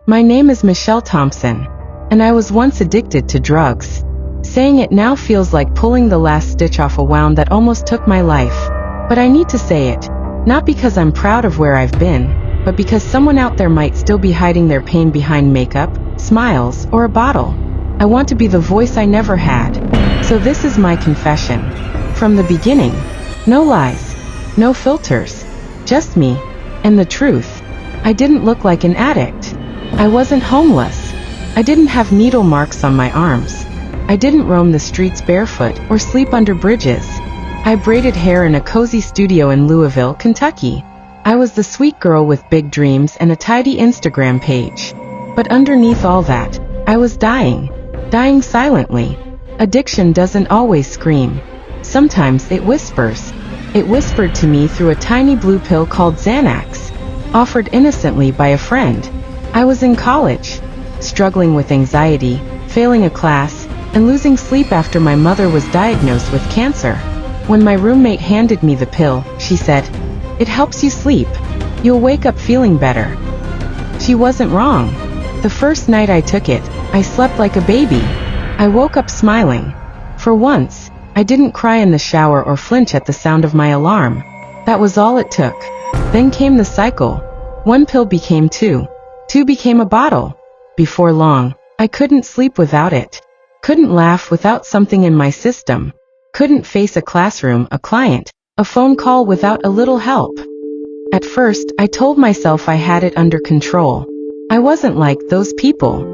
My name is Michelle Thompson, and I was once addicted to drugs. Saying it now feels like pulling the last stitch off a wound that almost took my life. But I need to say it, not because I'm proud of where I've been, but because someone out there might still be hiding their pain behind makeup, smiles, or a bottle. I want to be the voice I never had. So this is my confession. From the beginning, no lies, no filters, just me, and the truth. I didn't look like an addict. I wasn't homeless. I didn't have needle marks on my arms. I didn't roam the streets barefoot or sleep under bridges. I braided hair in a cozy studio in Louisville, Kentucky. I was the sweet girl with big dreams and a tidy Instagram page. But underneath all that, I was dying silently. Addiction doesn't always scream. Sometimes it whispers. It whispered to me through a tiny blue pill called Xanax, offered innocently by a friend. I was in college, struggling with anxiety, failing a class, and losing sleep after my mother was diagnosed with cancer. When my roommate handed me the pill, she said, "It helps you sleep. You'll wake up feeling better." She wasn't wrong. The first night I took it, I slept like a baby. I woke up smiling. For once, I didn't cry in the shower or flinch at the sound of my alarm. That was all it took. Then came the cycle. One pill became two. Two became a bottle. Before long, I couldn't sleep without it. Couldn't laugh without something in my system. Couldn't face a classroom, a client, a phone call without a little help. At first, I told myself I had it under control. I wasn't like those people.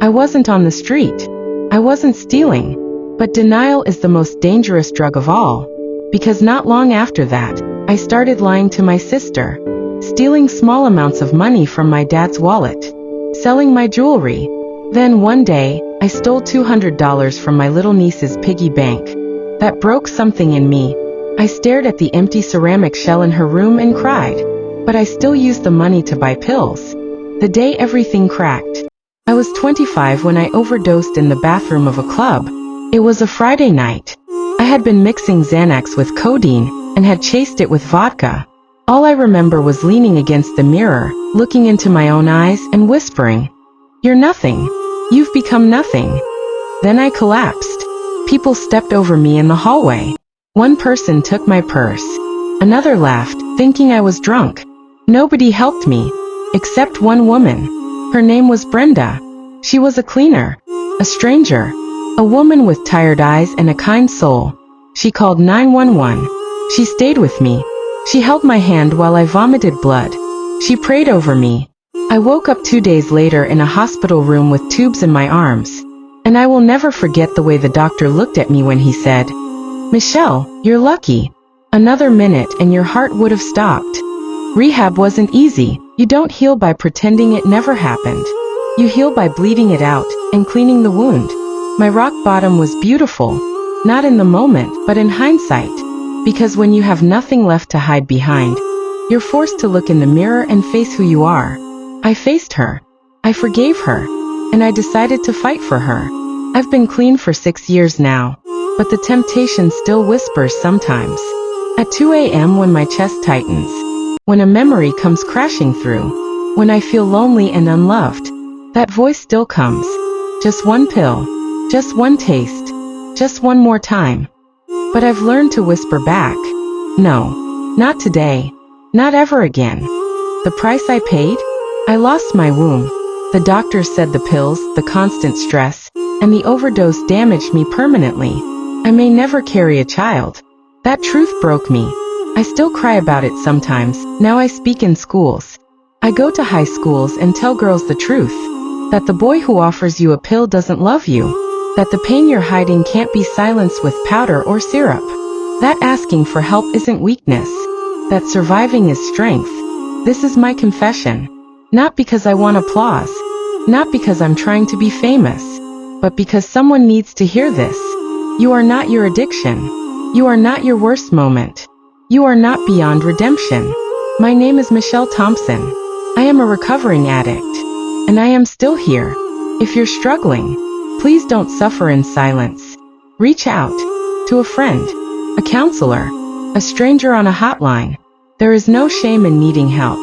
I wasn't on the street. I wasn't stealing. But denial is the most dangerous drug of all. Because not long after that, I started lying to my sister. Stealing small amounts of money from my dad's wallet. Selling my jewelry. Then one day, I stole $200 from my little niece's piggy bank. That broke something in me. I stared at the empty ceramic shell in her room and cried. But I still used the money to buy pills. The day everything cracked. I was 25 when I overdosed in the bathroom of a club. It was a Friday night. I had been mixing Xanax with codeine and had chased it with vodka. All I remember was leaning against the mirror, looking into my own eyes and whispering, "You're nothing. You've become nothing." Then I collapsed. People stepped over me in the hallway. One person took my purse. Another laughed, thinking I was drunk. Nobody helped me, except one woman. Her name was Brenda. She was a cleaner, a stranger, a woman with tired eyes and a kind soul. She called 911. She stayed with me. She held my hand while I vomited blood. She prayed over me. I woke up 2 days later in a hospital room with tubes in my arms. And I will never forget the way the doctor looked at me when he said, "Michelle, you're lucky. Another minute and your heart would have stopped." Rehab wasn't easy. You don't heal by pretending it never happened. You heal by bleeding it out and cleaning the wound. My rock bottom was beautiful. Not in the moment, but in hindsight. Because when you have nothing left to hide behind, you're forced to look in the mirror and face who you are. I faced her. I forgave her. And I decided to fight for her. I've been clean for 6 years now. But the temptation still whispers sometimes. At 2 a.m. when my chest tightens. When a memory comes crashing through. When I feel lonely and unloved. That voice still comes. Just one pill. Just one taste. Just one more time. But I've learned to whisper back. No. Not today. Not ever again. The price I paid? I lost my womb. The doctors said the pills, the constant stress, and the overdose damaged me permanently. I may never carry a child. That truth broke me. I still cry about it sometimes. Now I speak in schools. I go to high schools and tell girls the truth. That the boy who offers you a pill doesn't love you. That the pain you're hiding can't be silenced with powder or syrup. That asking for help isn't weakness. That surviving is strength. This is my confession. Not because I want applause. Not because I'm trying to be famous. But because someone needs to hear this. You are not your addiction. You are not your worst moment. You are not beyond redemption. My name is Michelle Thompson. I am a recovering addict. And I am still here. If you're struggling, please don't suffer in silence. Reach out to a friend, a counselor, a stranger on a hotline. There is no shame in needing help.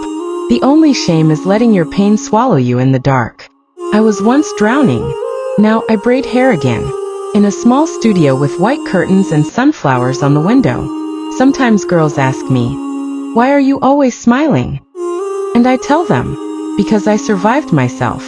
The only shame is letting your pain swallow you in the dark. I was once drowning. Now I braid hair again. In a small studio with white curtains and sunflowers on the window. Sometimes girls ask me, "Why are you always smiling?" And I tell them, because I survived myself.